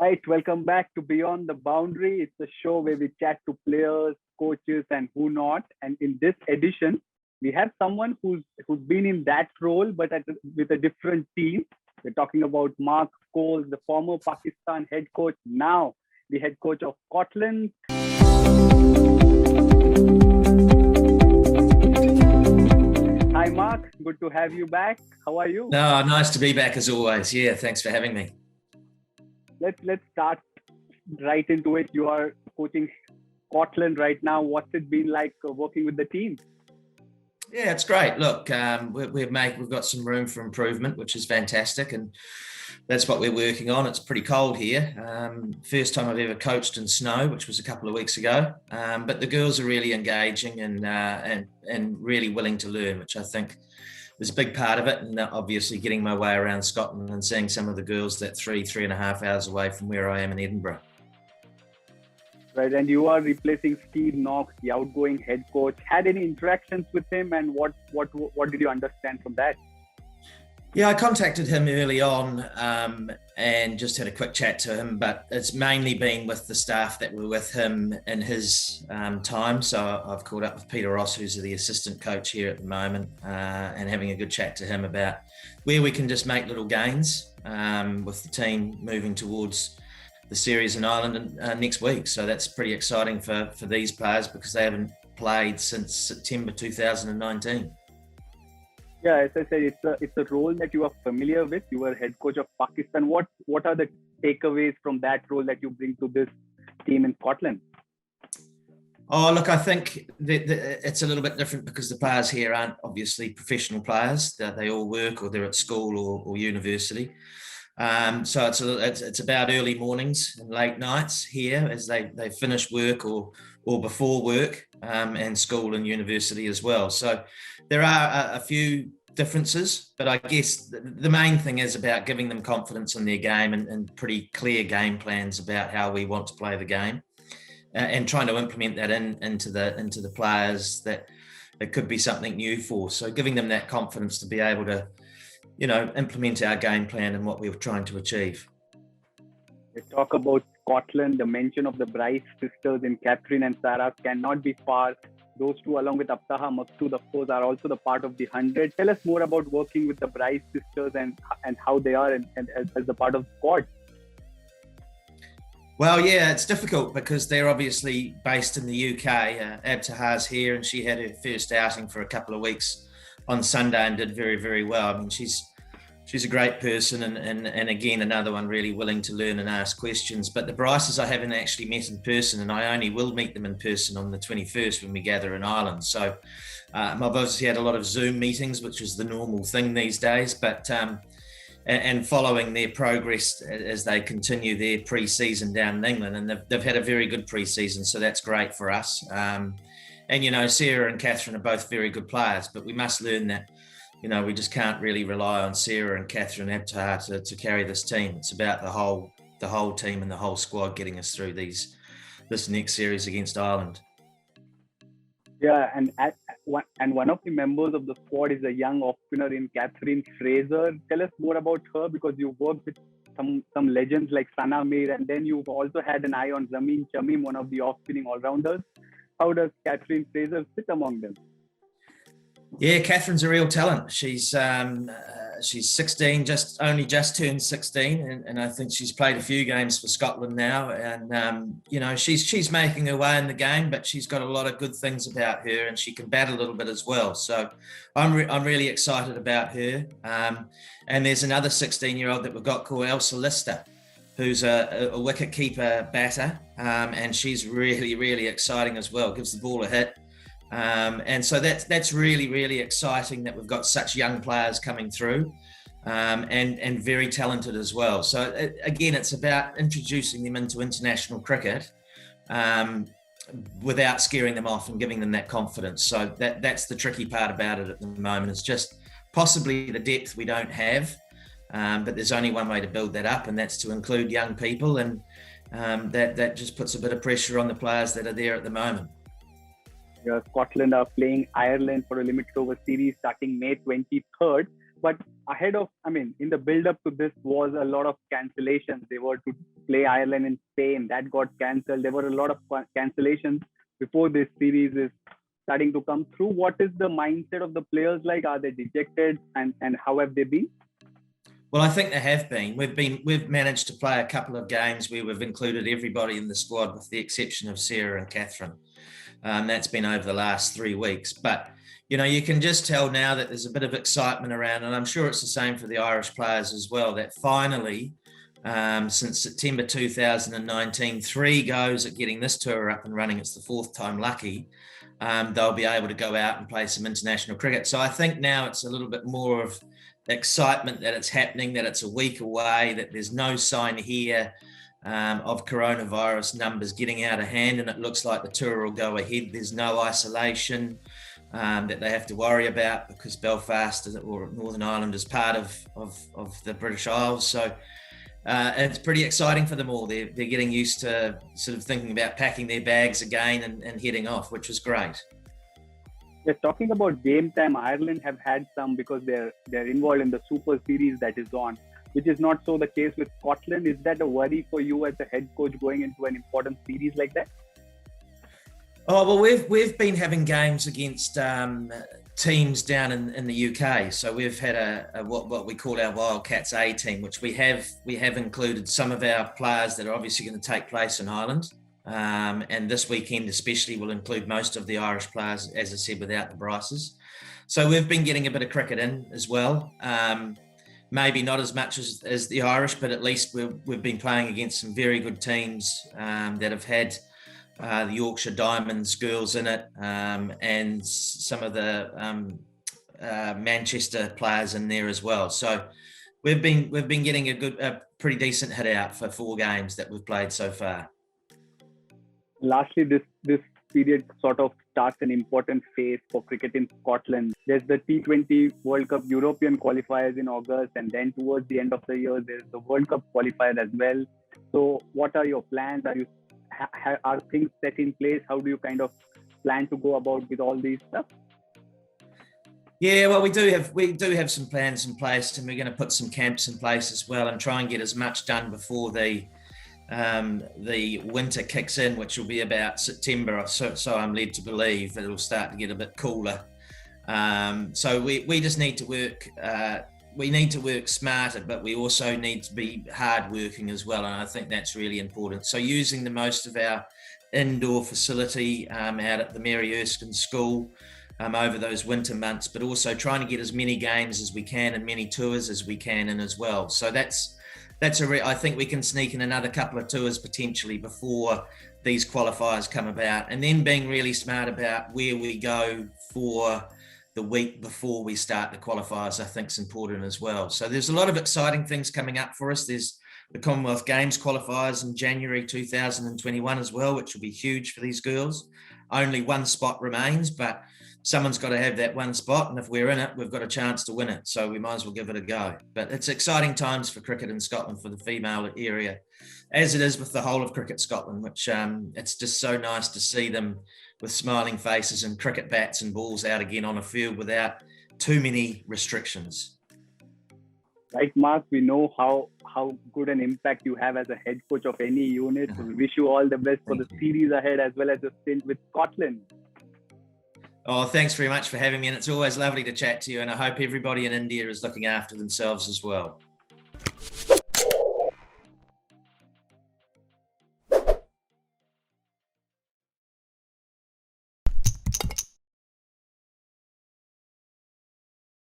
Right, welcome back to Beyond the Boundary. It's a show where we chat to players, coaches, and who not. And in this edition, we have someone who's been in that role, but with a different team. We're talking about Mark Scholes, the former Pakistan head coach, now the head coach of Scotland. Hi, Mark. Good to have you back. How are you? No, nice to be back as always. Yeah, thanks for having me. Let's start right into it. You are coaching Scotland right now. What's it been like working with the team? Yeah, it's great. Look, we've got some room for improvement, which is fantastic, and that's what we're working on. It's pretty cold here. First time I've ever coached in snow, which was a couple of weeks ago. But the girls are really engaging and really willing to learn, which I think is a big part of it. And obviously getting my way around Scotland and seeing some of the girls that 3.5 hours away from where I am in Edinburgh. Right, and you are replacing Steve Knox, the outgoing head coach. Had any interactions with him, and what did you understand from that? Yeah, I contacted him early on and just had a quick chat to him, but it's mainly been with the staff that were with him in his time. So I've caught up with Peter Ross, who's the assistant coach here at the moment, and having a good chat to him about where we can just make little gains with the team moving towards the series in Ireland next week. So that's pretty exciting for these players because they haven't played since September 2019. Yeah, as I said, it's a role that you are familiar with. You were head coach of Pakistan. What are the takeaways from that role that you bring to this team in Scotland? Oh, look, I think that it's a little bit different because the players here aren't obviously professional players. They all work or they're at school or university. So it's about early mornings and late nights here as they finish work or before work and school and university as well. So there are a few differences, but I guess the main thing is about giving them confidence in their game and pretty clear game plans about how we want to play the game and trying to implement that into the players that it could be something new for. So giving them that confidence to be able to implement our game plan and what we're trying to achieve. Let's talk about Scotland. The mention of the Bryce sisters in Kathryn and Sarah cannot be far. Those two, along with Abtaha Maksud, of course, are also the part of the 100. Tell us more about working with the Bryce sisters and how they are and as a part of the squad. Well, yeah, it's difficult because they're obviously based in the UK. Abtaha's here and she had her first outing for a couple of weeks on Sunday and did very, very well. I mean, she's a great person and again, another one really willing to learn and ask questions. But the Bryces I haven't actually met in person, and I only will meet them in person on the 21st when we gather in Ireland. So I've obviously had a lot of Zoom meetings, which is the normal thing these days, but and following their progress as they continue their pre-season down in England. And they've had a very good pre-season, so that's great for us. And, Sarah and Kathryn are both very good players, but we must learn that, we just can't really rely on Sarah and Kathryn Abtaha to carry this team. It's about the whole team and the whole squad getting us through this next series against Ireland. Yeah, and one of the members of the squad is a young off-spinner in Katherine Fraser. Tell us more about her because you worked with some legends like Sana Mir, and then you've also had an eye on Zameen Shamim, one of the off-spinning all-rounders. How does Katherine Fraser sit among them? Yeah, Catherine's a real talent. She's 16, only just turned 16, and I think she's played a few games for Scotland now. And she's making her way in the game, but she's got a lot of good things about her, and she can bat a little bit as well. So I'm really excited about her. And there's another 16-year-old that we've got called Elsa Lister, who's a wicket-keeper batter, and she's really, really exciting as well. Gives the ball a hit. And so that's really, really exciting that we've got such young players coming through and very talented as well. So again, it's about introducing them into international cricket without scaring them off and giving them that confidence. So that's the tricky part about it at the moment. It's just possibly the depth we don't have, but there's only one way to build that up, and that's to include young people, and that just puts a bit of pressure on the players that are there at the moment. Scotland are playing Ireland for a limited over series starting May 23rd. But ahead of, in the build up to this was a lot of cancellations. They were to play Ireland and Spain. That got cancelled. There were a lot of cancellations before this series is starting to come through. What is the mindset of the players like? Are they dejected, and how have they been? Well, I think they have been. We've managed to play a couple of games where we've included everybody in the squad with the exception of Sarah and Kathryn. That's been over the last 3 weeks. But, you can just tell now that there's a bit of excitement around, and I'm sure it's the same for the Irish players as well, that finally, since September 2019, 3 goes at getting this tour up and running. It's the 4th time lucky. They'll be able to go out and play some international cricket. So I think now it's a little bit more of excitement that it's happening, that it's a week away, that there's no sign here of coronavirus numbers getting out of hand, and it looks like the tour will go ahead. There's no isolation that they have to worry about because Belfast or Northern Ireland is part of the British Isles. So it's pretty exciting for them all. They're getting used to sort of thinking about packing their bags again and heading off, which was great. We're talking about game time. Ireland have had some because they're involved in the Super Series that is on, which is not so the case with Scotland. Is that a worry for you as a head coach going into an important series like that? Oh, well, we've been having games against teams down in the UK. So we've had a what we call our Wildcats A team, which we have included some of our players that are obviously going to take place in Ireland. And this weekend especially will include most of the Irish players, as I said, without the Bryces. So we've been getting a bit of cricket in as well. Maybe not as much as the Irish, but at least we've been playing against some very good teams that have had the Yorkshire Diamonds girls in it, and some of the Manchester players in there as well. So we've been getting a pretty decent hit out for 4 games that we've played so far. Lastly, this period sort of starts an important phase for cricket in Scotland. There's the T20 World Cup European qualifiers in August, and then towards the end of the year, there's the World Cup qualifier as well. So what are your plans? Are things set in place? How do you kind of plan to go about with all these stuff? Yeah, well, we do have some plans in place, and we're going to put some camps in place as well and try and get as much done before the winter kicks in, which will be about September. So I'm led to believe that it'll start to get a bit cooler. So we just need to work. We need to work smarter, but we also need to be hardworking as well, and I think that's really important. So using the most of our indoor facility out at the Mary Erskine School over those winter months, but also trying to get as many games as we can and many tours as we can in as well. So I think we can sneak in another couple of tours potentially before these qualifiers come about, and then being really smart about where we go for the week before we start the qualifiers, I think is important as well. So there's a lot of exciting things coming up for us. There's the Commonwealth Games qualifiers in January 2021 as well, which will be huge for these girls. Only 1 spot remains, but someone's got to have that 1 spot, and if we're in it, we've got a chance to win it. So we might as well give it a go. But it's exciting times for cricket in Scotland for the female area, as it is with the whole of Cricket Scotland, which it's just so nice to see them with smiling faces and cricket bats and balls out again on a field without too many restrictions. Right, Mark, we know how good an impact you have as a head coach of any unit. We wish you all the best for the series ahead, as well as the stint with Scotland. Oh, thanks very much for having me, and it's always lovely to chat to you, and I hope everybody in India is looking after themselves as well.